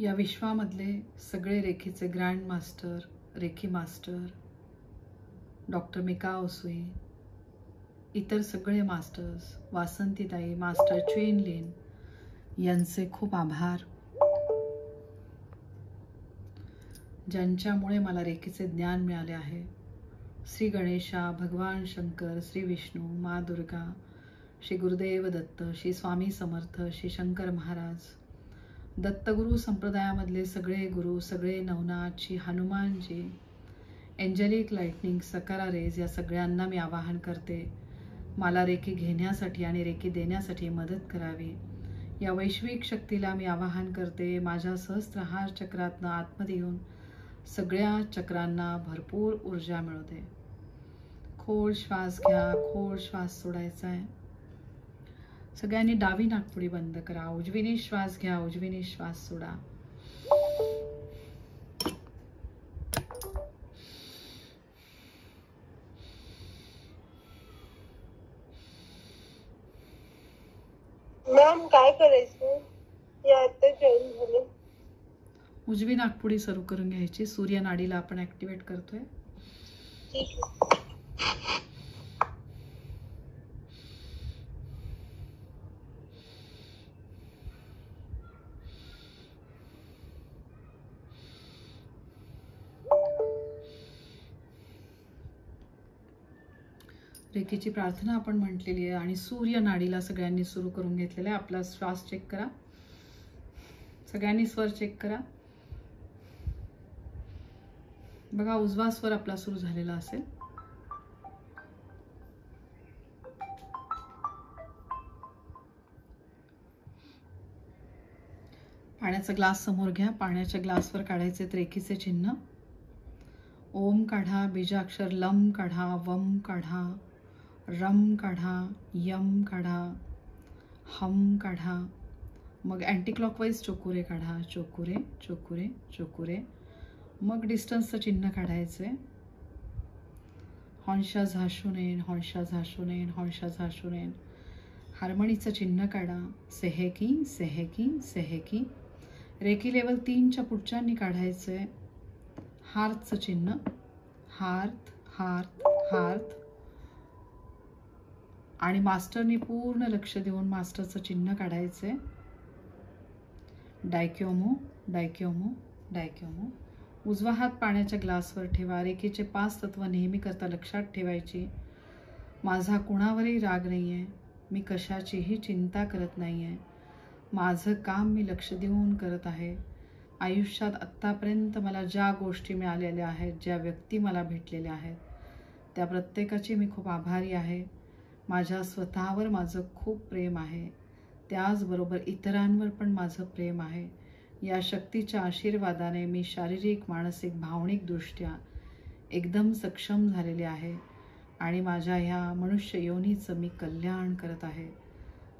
या विश्वामधले सगळे रेखीचे grand master, रेखी मास्टर, डॉक्टर मिका ओसुई, इतर सगळे मास्टर्स, वासंतीताई, मास्टर च्वेन लिन यांचे खूप आभार, ज्यांच्यामुळे मला रेखीचे ज्ञान मिळाले आहे. श्री गणेशा, भगवान शंकर, श्री विष्णू, माँ दुर्गा, श्री गुरुदेव दत्त, श्री स्वामी समर्थ, श्री शंकर महाराज, दत्तगुरु संप्रदायामधले सगळे गुरु, सगळे Navnath, Shri Hanumanji, angelic lightning, सकारा raise, या सगळ्यांना मी आवाहन करते मला रेकी घेण्यासाठी आणि रेकी देण्यासाठी मदत करावी. या वैश्विक शक्तीला मी आवाहन करते माझ्या सहस्त्रहार चक्रातनं आतमध्ये येऊन सगळ्या चक्रांना भरपूर ऊर्जा मिळू दे. खोल श्वास घ्या, खोल श्वास सोडायचा आहे. सगळ्यांनी डावी नाकपुडी बंद करा. उजवीने श्वास घ्या, उजवीने श्वास सोडा. मॅम काय करायचं? या आता जॉईन झाले. उजवी नाकपुडी सुरू करून घ्यायची. सूर्य नाडीला आपण ऍक्टिव्हेट करतोय. ठीक रेकीची प्रार्थना आपण म्हटलेली आहे आणि सूर्य नाडीला सगळ्यांनी सुरू करून घेतलेला आहे. आपला श्वास चेक करा. सगळ्यांनी स्वर चेक करा. बघा उजवा स्वर आपला सुरू झालेला असेल. पाण्याचा ग्लास समोर घ्या. पाण्याच्या ग्लासवर काढायचे रेखीचे चिन्ह. ओम काढा, बीजाक्षर लम काढा, वम काढा, रम काढा, यम काढा, हम काढा. मग अँटी क्लॉकवाईज चोकुरे काढा. चोकुरे, चोकुरे, चोकुरे. मग डिस्टन्सचं चिन्ह काढायचे. हॉन्शा झाशुनेन, हॉन्शा झाशुनेन, हॉन्शा झाशुनेन. हार्मोनीचं चिन्ह काढा. सेहेकी, सेहेकी, सेहेकी. रेकी लेवल 3च्या पुढच्यांनी काढायचे. हार्थचं चिन्ह. Hearth, hearth, hearth. आणि मास्टरनी पूर्ण लक्ष देऊन मास्टरचं चिन्ह काढायचे. डायक्योमो, डायक्योमो, डायक्योमो. उजवा हात पाण्याच्या ग्लासवर ठेवा. रेकीचे 5 तत्व नेहमी करता लक्षात ठेवायची. माझा कुणावरही राग नाही आहे. मी कशाचीही चिंता करत नाही आहे. माझं काम मी लक्ष देऊन करत आहे. आयुष्यात आत्तापर्यंत मला ज्या गोष्टी मिळालेल्या आहेत, ज्या व्यक्ती मला भेटलेल्या आहेत, त्या प्रत्येकाची मी खूप आभारी आहे. माझ्या स्वतःवर माझं खूप प्रेम आहे. त्याचबरोबर इतरांवर पण माझं प्रेम आहे. या शक्तीच्या आशीर्वादाने मी शारीरिक, मानसिक, भावनिकदृष्ट्या एकदम सक्षम झालेले आहे आणि माझ्या ह्या मनुष्य योनीचं मी कल्याण करत आहे.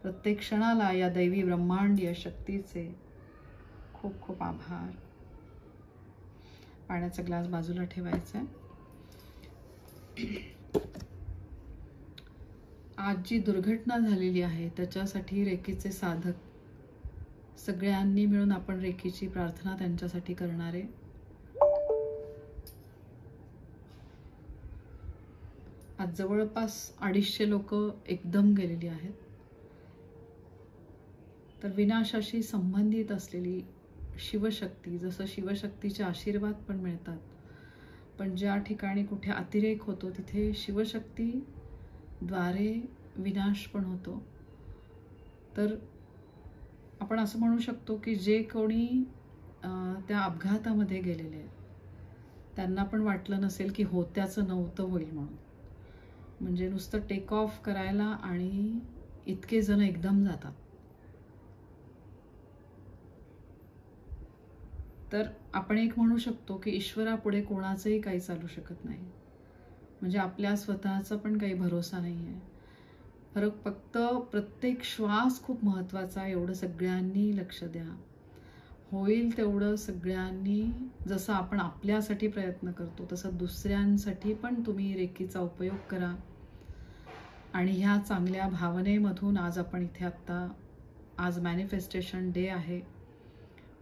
प्रत्येक क्षणाला या दैवी ब्रह्मांडीय शक्तीचे खूप खूप आभार. पाण्याचा ग्लास बाजूला ठेवायचा आहे. आज जी दुर्घटना झालेली आहे त्याच्यासाठी रेकीचे साधक सगळ्यांनी मिळून आपण रेकीची प्रार्थना त्यांच्यासाठी करणार आहे. आज जवळपास 250 लोक एकदम गेलेली आहेत. तर विनाशाशी संबंधित असलेली शिवशक्ती, जसं शिवशक्तीचे आशीर्वाद पण मिळतात, पण ज्या ठिकाणी कुठे अतिरेक होतो तिथे शिवशक्ती द्वारे विनाश पण होतो. तर आपण असं म्हणू शकतो की जे कोणी त्या अपघातामध्ये गेलेले आहेत त्यांना पण वाटलं नसेल की होत्याचं नव्हतं होईल म्हणून. म्हणजे नुसतं टेक ऑफ करायला आणि इतके जण एकदम जातात. तर आपण एक म्हणू शकतो की ईश्वरापुढे कोणाचंही काही चालू शकत नाही. म्हणजे आपल्या स्वतःचा पण काही भरोसा नाही आहे. फक्त प्रत्येक श्वास खूप महत्त्वाचा आहे. एवढं सगळ्यांनी लक्ष द्या. होईल तेवढं सगळ्यांनी, जसं आपण आपल्यासाठी प्रयत्न करतो तसं दुसऱ्यांसाठी पण तुम्ही रेकीचा उपयोग करा. आणि ह्या चांगल्या भावनेमधून आज आपण इथे आत्ता, आज मॅनिफेस्टेशन डे आहे.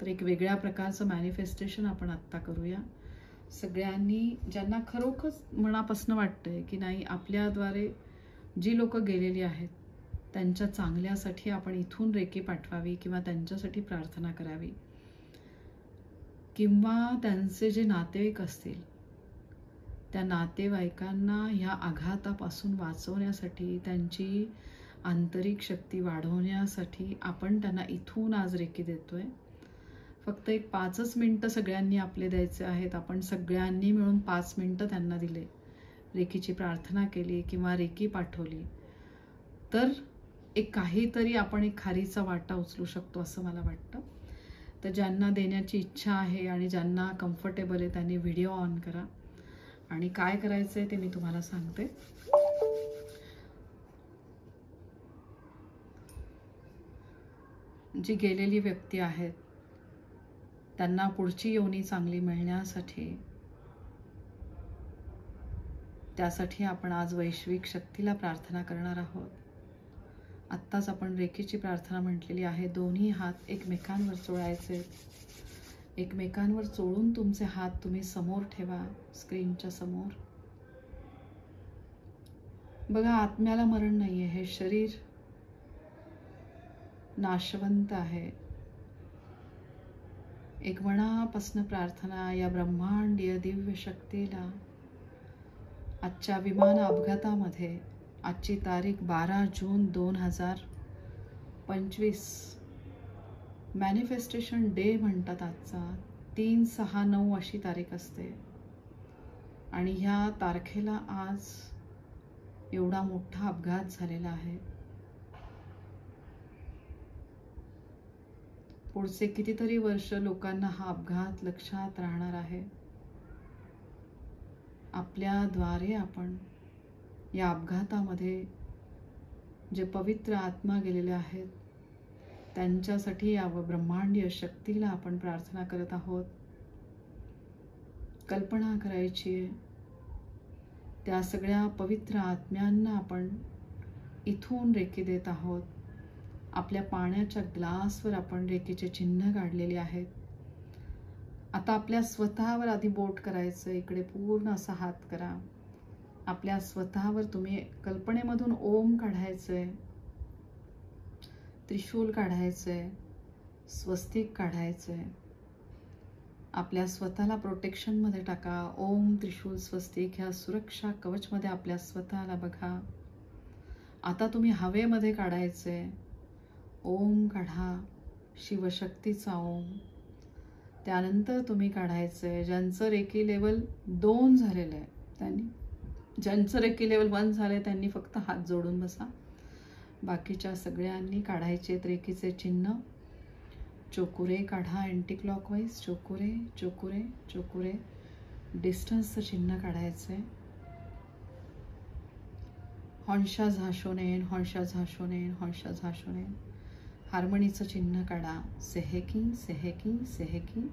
तर एक वेगळ्या प्रकारचं मॅनिफेस्टेशन आपण आत्ता करूया. सगळ्यांनी ज्यांना खरोखर मनापासून वाटतंय की नाही आपल्याद्वारे जी लोक गेलेली आहेत त्यांच्या चांगल्यासाठी आपण इथून रेकी पाठवावी किंवा त्यांच्यासाठी प्रार्थना करावी, किंवा त्यांचे जे नातेवाईक असतील त्या नातेवाईकांना ह्या आघातापासून वाचवण्यासाठी, त्यांची आंतरिक शक्ती वाढवण्यासाठी आपण त्यांना इथून आज रेकी देतोय. फक्त एक 5च मिनटं सगळ्यांनी आपले द्यायचे आहेत. आपण सगळ्यांनी मिळून 5 मिनटं त्यांना दिले, रेकीची प्रार्थना केली किंवा रेकी पाठवली, तर एक काहीतरी आपण एक खारीचा वाटा उचलू शकतो असं मला वाटतं. तर ज्यांना देण्याची इच्छा आहे आणि ज्यांना कम्फर्टेबल आहे त्यांनी व्हिडिओ ऑन करा. आणि काय करायचं आहे ते मी तुम्हाला सांगते. जी गेलेली व्यक्ती आहेत त्यांना पुढची योनी चांगली मिळण्यासाठी, त्यासाठी आपण आज वैश्विक शक्तीला प्रार्थना करणार आहोत. आत्ताच आपण रेकीची प्रार्थना म्हटलेली आहे. दोन्ही हात एकमेकांवर चोळायचे. एकमेकांवर चोळून तुमचे हात तुम्ही समोर ठेवा, स्क्रीनच्या समोर. बघा, आत्म्याला मरण नाहीये. हे शरीर नाशवंत आहे. एक मनापासून प्रार्थना या ब्रह्मांडीय दिव्य शक्तीला आजच्या विमान अपघातामध्ये, आजची तारीख 12 जून 2025, मॅनिफेस्टेशन डे म्हणतात आजचा. 369 अशी तारीख असते आणि ह्या तारखेला आज एवढा मोठा अपघात झालेला आहे. पुढचे कितीतरी वर्ष लोकांना हा अपघात लक्षात राहणार आहे. आपल्याद्वारे आपण या अपघातामध्ये जे पवित्र आत्मा गेलेले आहेत त्यांच्यासाठी या ब्रह्मांडीय शक्तीला आपण प्रार्थना करत आहोत. कल्पना करायची त्या सगळ्या पवित्र आत्म्यांना आपण इथून रेकी देत आहोत. आपल्या पाण्याच्या ग्लासवर आपण रेकीचे चिन्ह काढलेले आहेत. आता आपल्या स्वतःवर आधी बोट करायचं. इकडे पूर्ण असा हात करा. आपल्या स्वतःवर तुम्ही कल्पनेमधून ओम काढायचंय, त्रिशूल काढायचंय, स्वस्तिक काढायचंय. आपल्या स्वतःला प्रोटेक्शन मध्ये टाका. ओम, त्रिशूल, स्वस्तिक ह्या सुरक्षा कवच मध्ये आपल्या स्वतःला बघा. आता तुम्ही हवेमध्ये काढायचंय. ओम काढा, शिवशक्तीचा ओम. त्यानंतर तुम्ही काढायचंय ज्यांचं रेकी लेवल 2 झालेलं आहे त्यांनी, ज्यांचं रेकी लेवल 1 झालंय त्यांनी फक्त हात जोडून बसा. बाकीच्या सगळ्यांनी काढायचे रेकीचे चिन्ह. चोकुरे काढा अँटी क्लॉकवाईज. चोकुरे, चोकुरे, चोकुरे. डिस्टन्सचं चिन्ह काढायचंय. हॉन्शा झाशोनेन, हॉन्शा झाशोनेन, हॉन्शा झाशोनेन. हार्मनीचं चिन्ह काढा. सेहेकी, सेहेकी, सेहेकी.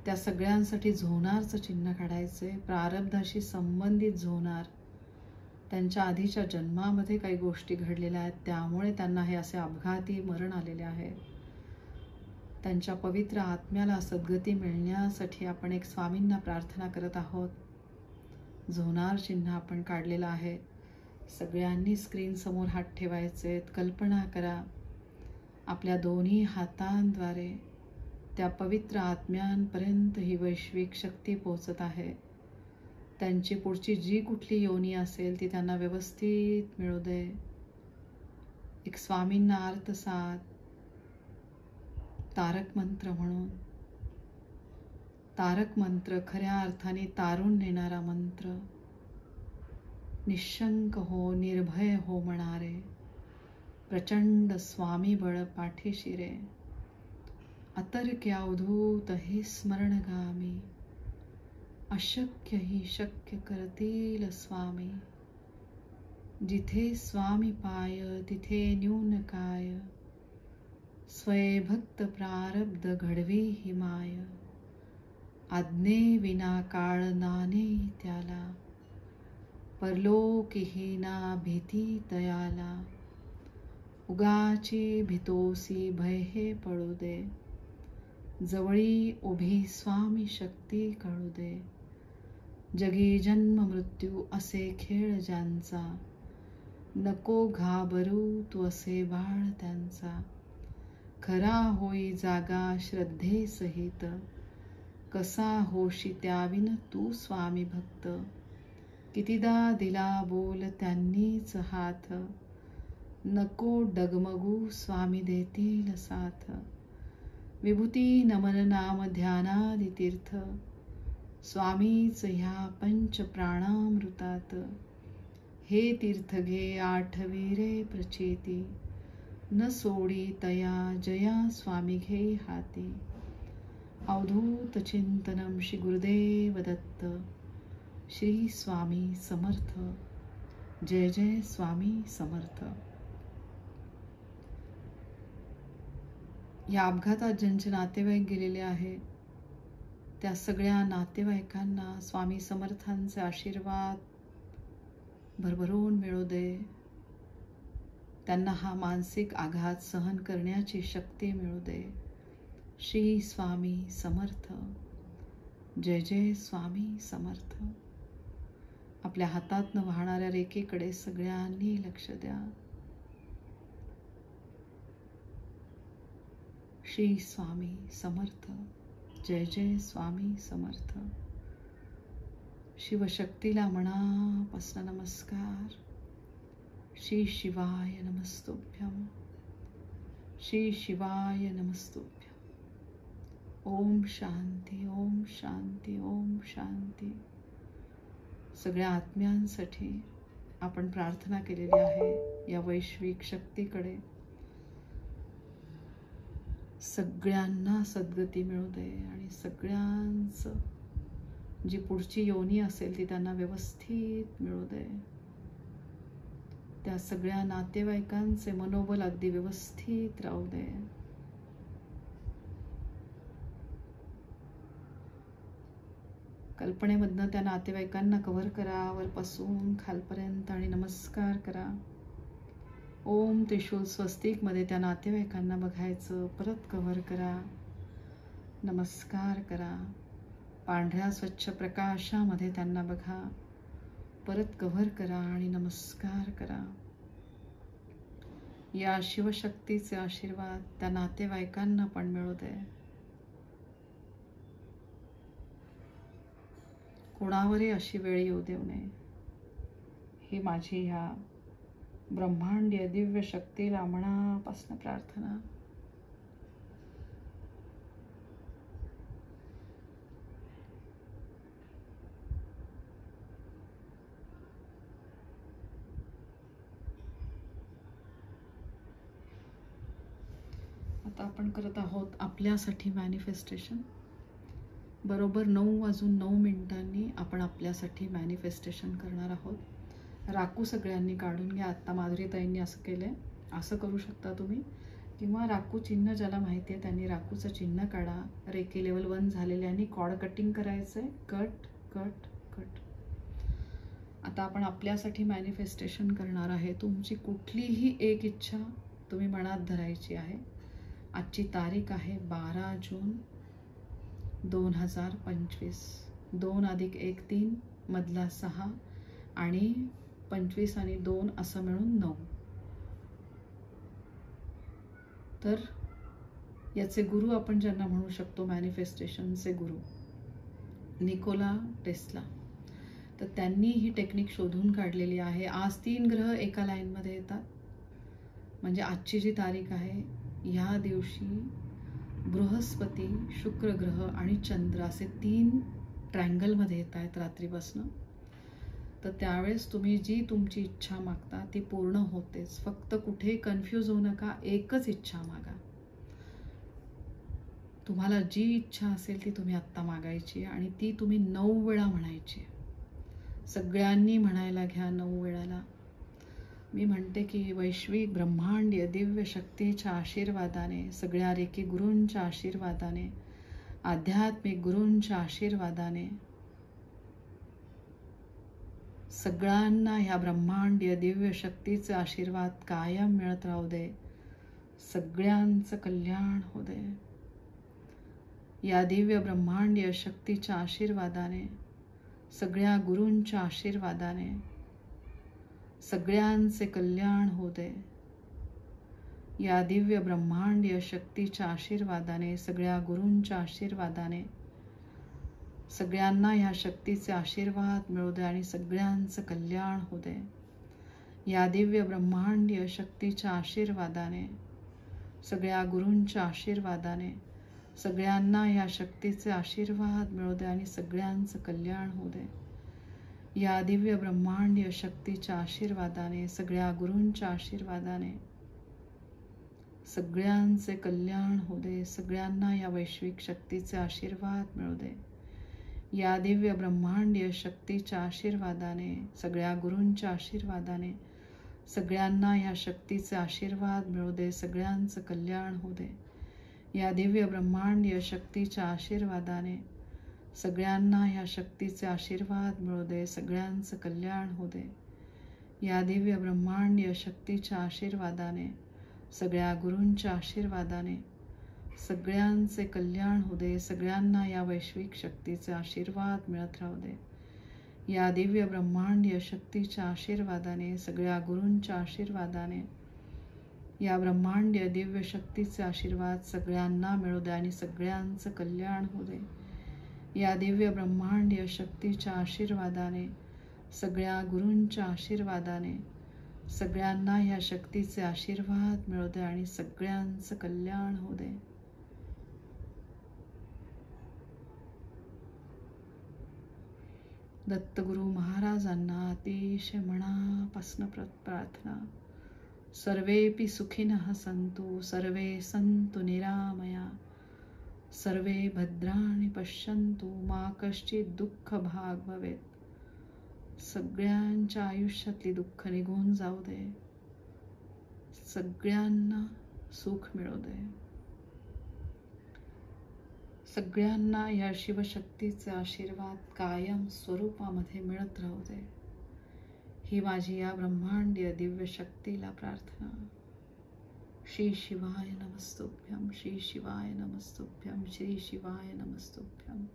त्या सगळ्यांसाठी झोनारचं चिन्ह काढायचंय. प्रारब्धाशी संबंधित झोनार. त्यांच्या आधीच्या जन्मामध्ये काही गोष्टी घडलेल्या आहेत त्यामुळे त्यांना हे असे अपघाती मरण आलेले आहे. त्यांच्या पवित्र आत्म्याला सद्गती मिळण्यासाठी आपण एक स्वामींना प्रार्थना करत आहोत. झोनार चिन्ह आपण काढलेलं आहे. सगळ्यांनी स्क्रीन समोर हात ठेवायचे. कल्पना करा आपल्या दोन्ही हातांद्वारे त्या पवित्र आत्म्यांपर्यंत ही वैश्विक शक्ती पोहोचत आहे. त्यांची पुढची जी कुठली योनी असेल ती त्यांना व्यवस्थित मिळू दे. एक स्वामींना आर्तसाद, तारक मंत्र म्हणून. तारक मंत्र खऱ्या अर्थाने तारून नेणारा मंत्र. निशंक हो, निर्भय हो म्हणणारे प्रचंड स्वामी बळ पाठीशी रे. अतर्क्य अवधूत हे स्मरणगामी, अशक्य ही शक्य करतील स्वामी. जिथे स्वामी पाय तिथे न्यून काय, स्वय भक्त प्रारब्ध घडवी ही माय. आज्ञे विना काळ नाने त्याला, परलोकीही ना भीती तयाला. उगाची भितोसी भय हे पळू दे, जवळी उभी स्वामी शक्ती कळू दे. जगी जन्म मृत्यू असे खेळ ज्यांचा, नको घाबरू तू असे बाळ त्यांचा. खरा होई जागा श्रद्धे सहित, कसा होशी त्याविन तू स्वामी भक्त. कितीदा दिला बोल त्यांनीच हात, नको डगमगू स्वामी देतील साथ. विभूती नमन नाम ध्यानादि तीर्थ, स्वामीच ह्या पंच प्राणामृतात. हे तीर्थ घे आठवी रे प्रचिती, न सोडी तया जया स्वामी घे हाती. अवधूत चिंतनम श्री गुरुदेव दत्त. श्री स्वामी समर्थ. जय जय स्वामी समर्थ. या अपघातात ज्यांचे नातेवाईक गेलेले आहे त्या सगळ्या नातेवाईकांना स्वामी समर्थांचे आशीर्वाद भरभरून मिळू दे. त्यांना हा मानसिक आघात सहन करण्याची शक्ती मिळू दे. श्री स्वामी समर्थ. जय जय स्वामी समर्थ. आपल्या हातातनं वाहणाऱ्या रेखेकडे सगळ्यांनी लक्ष द्या. श्री स्वामी समर्थ. जय जय स्वामी समर्थ. शिवशक्तीला मनापासून नमस्कार. श्री शिवाय नमस्तुभ्यं. श्री शिवाय नमस्तुभ्यं. ओम शांती. ओम शांती. ओम शांती. सगळ्या आत्म्यांसाठी आपण प्रार्थना केलेली आहे या वैश्विक शक्तीकडे. सगळ्यांना सद्गती मिळू दे आणि सगळ्यांचं जी पुढची योनी असेल ती त्यांना व्यवस्थित मिळू दे. त्या सगळ्या नातेवाईकांचे मनोबल अगदी व्यवस्थित राहू दे. कल्पनेमधनं त्या नातेवाईकांना कव्हर करा, वरपासून खालपर्यंत, आणि नमस्कार करा. ओम त्रिशूल स्वस्तिकमध्ये त्या नातेवाईकांना बघायचं. परत कव्हर करा, नमस्कार करा. पांढऱ्या स्वच्छ प्रकाशामध्ये त्यांना बघा, परत कव्हर करा आणि नमस्कार करा. या शिवशक्तीचे आशीर्वाद त्या नातेवाईकांना पण मिळू दे. कोणावरही अशी वेळ येऊ देऊ नये ही माझी ह्या ब्रह्मांडीय दिव्य शक्तीला मनापासून प्रार्थना. आता आपण करत आहोत आपल्यासाठी मॅनिफेस्टेशन. बरोबर 9:09 आपण आपल्यासाठी मॅनिफेस्टेशन करणार आहोत. राकू सगळ्यांनी काढून घ्या. आत्ता माधुरीताईंनी असं केलंय, असं करू शकता तुम्ही, किंवा राकू चिन्ह ज्याला माहिती आहे त्यांनी राकूचं चिन्ह काढा. रेकी लेवल 1 झालेल्यांनी कॉर्ड कटिंग करायचंय. Cut cut cut. आता आपण आपल्यासाठी मॅनिफेस्टेशन करणार आहे. तुमची कुठलीही एक इच्छा तुम्ही मनात धरायची आहे. आजची तारीख आहे 12 जून 2025. 2 + 1 3 मधला 6 आणि 25 आणि 2 असं मिळून 9. तर याचे गुरु आपण ज्यांना म्हणू शकतो मॅनिफेस्टेशनचे गुरु, निकोला टेस्ला. तर त्यांनी ही टेक्निक शोधून काढलेली आहे. आज 3 ग्रह एका लाईनमध्ये येतात. म्हणजे आजची जी तारीख आहे ह्या दिवशी बृहस्पती, शुक्र ग्रह आणि चंद्र असे 3 ट्रँगलमध्ये येत आहेत रात्रीपासून. तर त्यावेळेस तुम्ही जी तुमची इच्छा मागता ती पूर्ण होतेच. फक्त कुठे कन्फ्यूज होऊ नका. एकच इच्छा मागा. तुम्हाला जी इच्छा असेल ती तुम्ही आत्ता मागायची आणि ती तुम्ही 9 वेळा म्हणायची. सगळ्यांनी म्हणायला घ्या 9 वेळाला. मी म्हणते की वैश्विक ब्रह्मांडीय दिव्य शक्तीच्या आशीर्वादाने, सगळ्या रेकी गुरूंच्या आशीर्वादाने, आध्यात्मिक गुरूंच्या आशीर्वादाने सगळ्यांना ह्या ब्रह्मांडीय दिव्य शक्तीचे आशीर्वाद कायम मिळत राहू दे. सगळ्यांचं कल्याण होऊ दे. या दिव्य ब्रह्मांडीय शक्तीच्या आशीर्वादाने, सगळ्या गुरूंच्या आशीर्वादाने सगळ्यांचे कल्याण होऊ दे. या दिव्य ब्रह्मांडीय शक्तीच्या आशीर्वादाने, सगळ्या गुरूंच्या आशीर्वादाने सगळ्यांना या शक्तीचे आशीर्वाद मिळू दे आणि सगळ्यांचं कल्याण होऊ दे. या दिव्य ब्रह्मांडीय शक्तीच्या आशीर्वादाने, सगळ्या गुरूंच्या आशीर्वादाने सगळ्यांना या शक्तीचे आशीर्वाद मिळू दे आणि सगळ्यांचं कल्याण होऊ दे. या दिव्य ब्रह्मांडीय शक्तीच्या आशीर्वादाने, सगळ्या गुरूंच्या आशीर्वादाने सगळ्यांचे कल्याण होऊ दे. सगळ्यांना या वैश्विक शक्तीचे आशीर्वाद मिळू दे. या दिव्य ब्रह्मांडीय शक्तीच्या आशीर्वादाने, सगळ्या गुरूंच्या आशीर्वादाने सगळ्यांना या शक्तीचे आशीर्वाद मिळू दे. सगळ्यांचं कल्याण होऊ दे. या दिव्य ब्रह्मांडीय शक्तीच्या आशीर्वादाने सगळ्यांना या शक्तीचे आशीर्वाद मिळू दे. सगळ्यांचं कल्याण होऊ दे. या दिव्य ब्रह्मांडीय शक्तीच्या आशीर्वादाने, सगळ्या गुरूंच्या आशीर्वादाने सगळ्यांचे कल्याण होऊ दे. सगळ्यांना या वैश्विक शक्तीचे आशीर्वाद मिळत राहू दे. या दिव्य ब्रह्मांडीय शक्तीच्या आशीर्वादाने, सगळ्या गुरूंच्या आशीर्वादाने या ब्रह्मांडीय दिव्य शक्तीचे आशीर्वाद सगळ्यांना मिळू दे आणि सगळ्यांचं कल्याण होऊ दे. या दिव्य ब्रह्मांडीय शक्तीच्या आशीर्वादाने, सगळ्या गुरूंच्या आशीर्वादाने सगळ्यांना या शक्तीचे आशीर्वाद मिळू दे आणि सगळ्यांचं कल्याण होऊ दे. दत्तगुरु महाराजांना अतिशय मनापासून प्रार्थना. सर्वेपि सुखिनः सन्तु, सर्वे सन्तु निरामया, सर्वे भद्राणि पश्यन्तु, मा कश्चित् दुःख भाग भवेत्. सगळ्यांच्या आयुष्यातली दुःख निघून जाऊ दे. सगळ्यांना सुख मिळू दे. सगळ्यांना या शिवशक्तीचे आशीर्वाद कायम स्वरूपामध्ये मिळत राहू दे. ही माझी या ब्रह्मांडीय दिव्य शक्तीला प्रार्थना. श्री शिवाय नमस्तुभ्यं, श्री शिवाय नमस्तुभ्यं, श्री शिवाय नमस्तुभ्यं,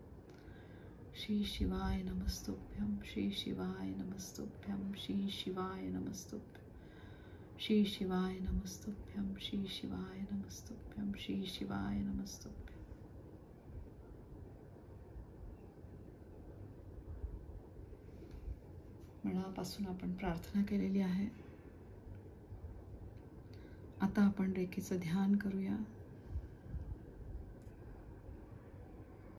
श्री शिवाय नमस्तुभ्यं, श्री शिवाय नमस्तुभ्यं, श्री शिवाय नमस्तुभ्यं, श्री शिवाय नमस्तुभ्यं, श्री शिवाय नमस्तुभ्यं, श्री शिवाय नमस्तुभ्यं. मनापासून आपण प्रार्थना केलेली आहे. आता आपण रेकीचं ध्यान करूया.